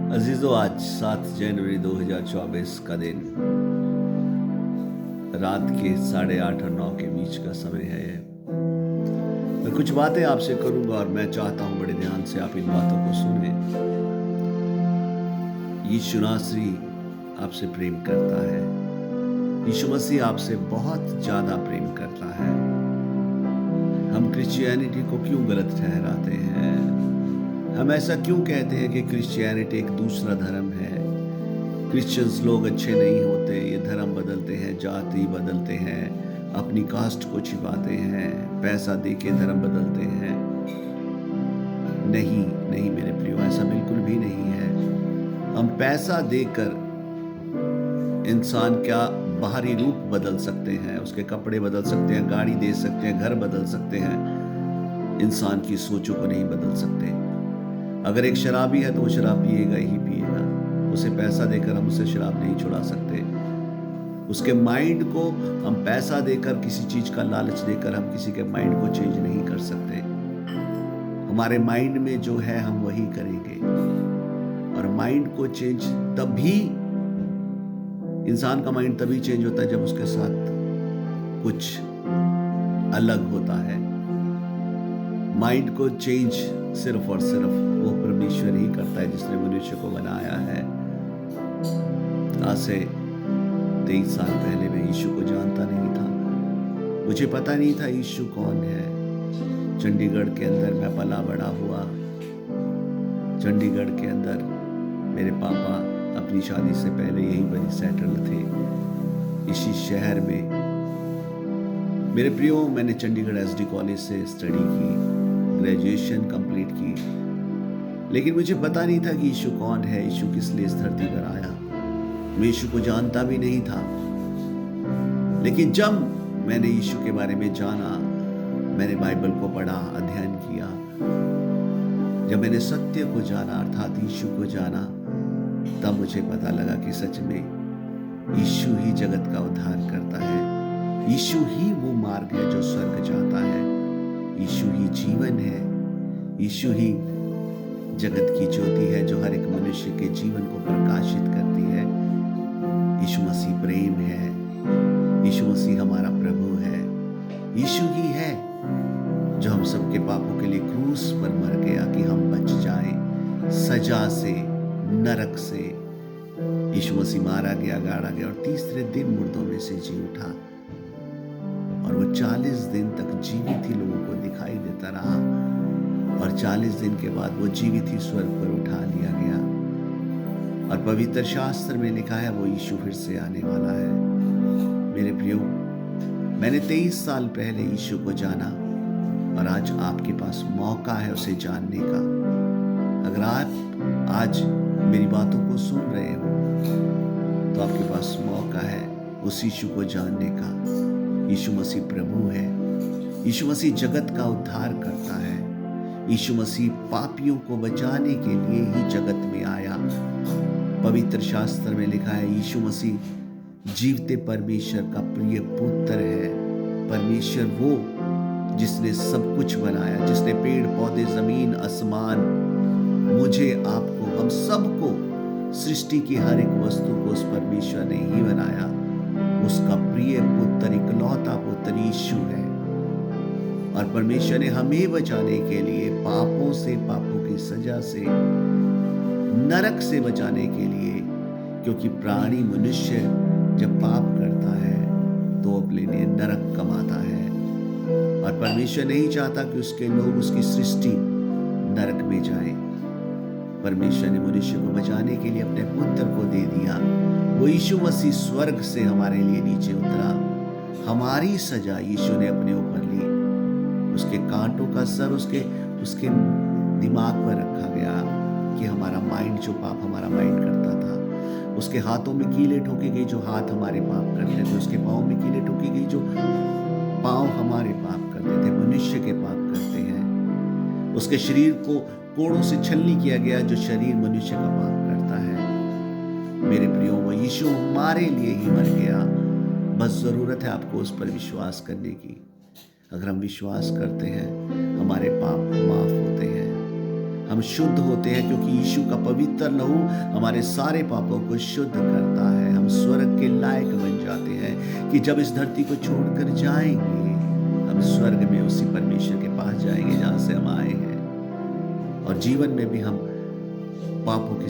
अजीजों, आज 7 जनवरी 2024 का दिन रात के 8:30 और 9 के बीच का समय है। मैं कुछ बातें आपसे करूंगा और मैं चाहता हूं बड़े ध्यान से आप इन बातों को सुने। यीशु नासरी आपसे प्रेम करता है। यीशु मसीह आपसे बहुत ज्यादा प्रेम करता है। हम क्रिश्चियनिटी को क्यों गलत ठहराते हैं? हम ऐसा क्यों कहते हैं कि क्रिश्चियनिटी एक दूसरा धर्म है? क्रिश्चियंस लोग अच्छे नहीं होते, ये धर्म बदलते हैं, जाति बदलते हैं, अपनी कास्ट को छिपाते हैं, पैसा देके धर्म बदलते हैं। नहीं नहीं मेरे प्रियो, ऐसा बिल्कुल भी नहीं है। हम पैसा देकर इंसान क्या बाहरी रूप बदल सकते हैं, उसके कपड़े बदल सकते हैं, गाड़ी दे सकते हैं, घर बदल सकते हैं। इंसान की सोचों को नहीं बदल सकते। अगर एक शराबी है तो वो शराब पिएगा ही पिएगा। उसे पैसा देकर हम उसे शराब नहीं छुड़ा सकते। उसके माइंड को हम पैसा देकर, किसी चीज का लालच देकर हम किसी के माइंड को चेंज नहीं कर सकते। हमारे माइंड में जो है हम वही करेंगे। और माइंड को चेंज तभी, इंसान का माइंड तभी चेंज होता है जब उसके साथ कुछ अलग होता है। माइंड को चेंज सिर्फ और सिर्फ वो परमेश्वर ही करता है जिसने मनुष्य को बनाया है। आज से 23 साल पहले मैं यीशु को जानता नहीं था। मुझे पता नहीं था यीशु कौन है। चंडीगढ़ के अंदर मैं पला बड़ा हुआ। चंडीगढ़ के अंदर मेरे पापा अपनी शादी से पहले यहीं पर ही सेटल थे, इसी शहर में। मेरे प्रियो, मैंने चंडीगढ़ एसडी कॉलेज से स्टडी की, ग्रेजुएशन कंप्लीट की, लेकिन मुझे पता नहीं था कि यीशु कौन है, यीशु किस लिए इस धरती पर आया। मैं यीशु को जानता भी नहीं था। लेकिन जब मैंने यीशु के बारे में जाना, मैंने बाइबल को पढ़ा, अध्ययन किया, जब मैंने सत्य को जाना अर्थात यीशु को जाना, तब मुझे पता लगा कि सच में यीशु ही जगत का उद्धार करता है। यीशु ही वो मार्ग है जो स्वर्ग जाता है। यीशु ही जीवन है। यीशु ही जगत की ज्योति है जो हर एक मनुष्य के जीवन को प्रकाशित करती है। यीशु मसीह प्रेम है। यीशु मसीह हमारा प्रभु है। यीशु ही है जो हम सबके पापों के लिए क्रूस पर मर गया कि हम बच जाएं सजा से, नरक से। यीशु मसीह मारा गया, गाड़ा गया और तीसरे दिन मुर्दों में से जी उठा। और वो 40 दिन तक जीवित ही लोगों को दिखाई देता रहा। और 40 दिन के बाद वो जीवित ही स्वर्ग पर उठा लिया गया। और पवित्र शास्त्र में लिखा है वो यीशु फिर से आने वाला है। मेरे प्रियो, मैंने 23 साल पहले यीशु को जाना और आज आपके पास मौका है उसे जानने का। अगर आप आज मेरी बातों को सुन रहे हो तो आपके पास मौका है उस यीशु को जानने का। यीशु मसीह प्रभु है। यीशु मसीह जगत का उद्धार करता है। यीशु मसीह पापियों को बचाने के लिए ही जगत में आया। पवित्र शास्त्र में लिखा है यीशु मसीह जीवते परमेश्वर का प्रिय पुत्र है। परमेश्वर वो जिसने सब कुछ बनाया, जिसने पेड़ पौधे, जमीन, आसमान, मुझे, आपको, हम सबको, सृष्टि की हर एक वस्तु को उस परमेश्वर ने ही बनाया। उसका प्रिय पुत्र, इकलौता पुत्र यीशु है। और परमेश्वर ने हमें बचाने के लिए, पापों से, पापों की सजा से, नरक से बचाने के लिए, क्योंकि प्राणी मनुष्य जब पाप करता है तो अपने लिए नरक कमाता है। और परमेश्वर नहीं चाहता कि उसके लोग, उसकी सृष्टि नरक में जाए। परमेश्वर ने मनुष्य को बचाने के लिए अपने पुत्र को दे दिया। वो यीशु मसीह स्वर्ग से हमारे लिए नीचे उतरा। हमारी सजा यीशु ने अपने ऊपर ली। उसके कांटों का सर उसके दिमाग पर रखा गया कि हमारा माइंड, जो पाप हमारा माइंड करता था, उसके हाथों में कीले ठोकी गई जो हाथ हमारे पाप करते थे, उसके पाँव में कीले ठोकी गई जो पाँव हमारे पाप करते थे, मनुष्य के पाप करते हैं। उसके शरीर को कोड़ों से छलनी किया गया जो शरीर मनुष्य का पाप करता है। मेरे प्रियो, वो यीशु हमारे लिए ही मर गया। बस जरूरत है आपको उस पर विश्वास करने की। अगर हम विश्वास करते हैं, हमारे पाप माफ होते हैं। हम शुद्ध होते हैं क्योंकि यीशु का पवित्र लहू हमारे सारे पापों को शुद्ध करता है। हम स्वर्ग के लायक बन जाते हैं कि जब इस धरती को छोड़कर जाएंगे, हम स्वर्ग में उसी परमेश्वर के पास जाएंगे जहां से हम आए हैं, और जीवन में भी हम पापों की